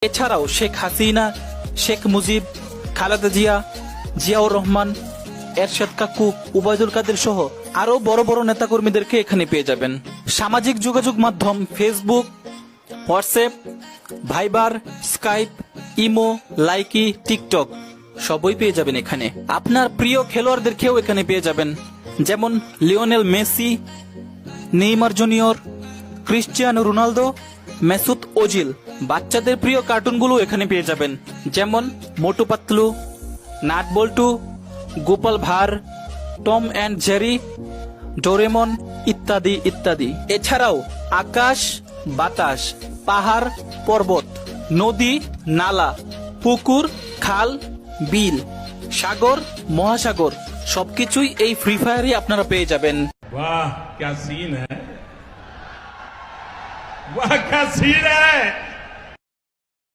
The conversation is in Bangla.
এছাড়াও শেখ হাসিনা, শেখ মুজিব, খালেদা জিয়া, জিয়াউর রহমান, এরশাদ কাকু, উবায়দুল কাদের সহ আরো বড় বড় নেতাকর্মীদেরকে এখানে পেয়ে যাবেন। সামাজিক যোগাযোগ মাধ্যম Facebook, WhatsApp, Viber, Skype, imo, Likee, TikTok সবই পেয়ে যাবেন এখানে। আপনার প্রিয় খেলোয়াড়দেরকেও এখানে পেয়ে যাবেন, যেমন Lionel Messi, Neymar junior, Cristiano Ronaldo, Mesut Ozil. বাচ্চাদের প্রিয় কার্টুনগুলো এখানে পেয়ে যাবেন, যেমন Motu Patlu, Nut Boltu, Gopal Bhar, Tom and Jerry, Doraemon ইত্যাদি ইত্যাদি। এছাড়াও আকাশ, বাতাস, পাহাড়, পর্বত, নদী, নালা, পুকুর, খাল, বিল, সাগর, মহাসাগর সবকিছুই এই ফ্রি ফায়ারই আপনারা পেয়ে যাবেন। वाह क्या सीन है, वाह क्या सीन है।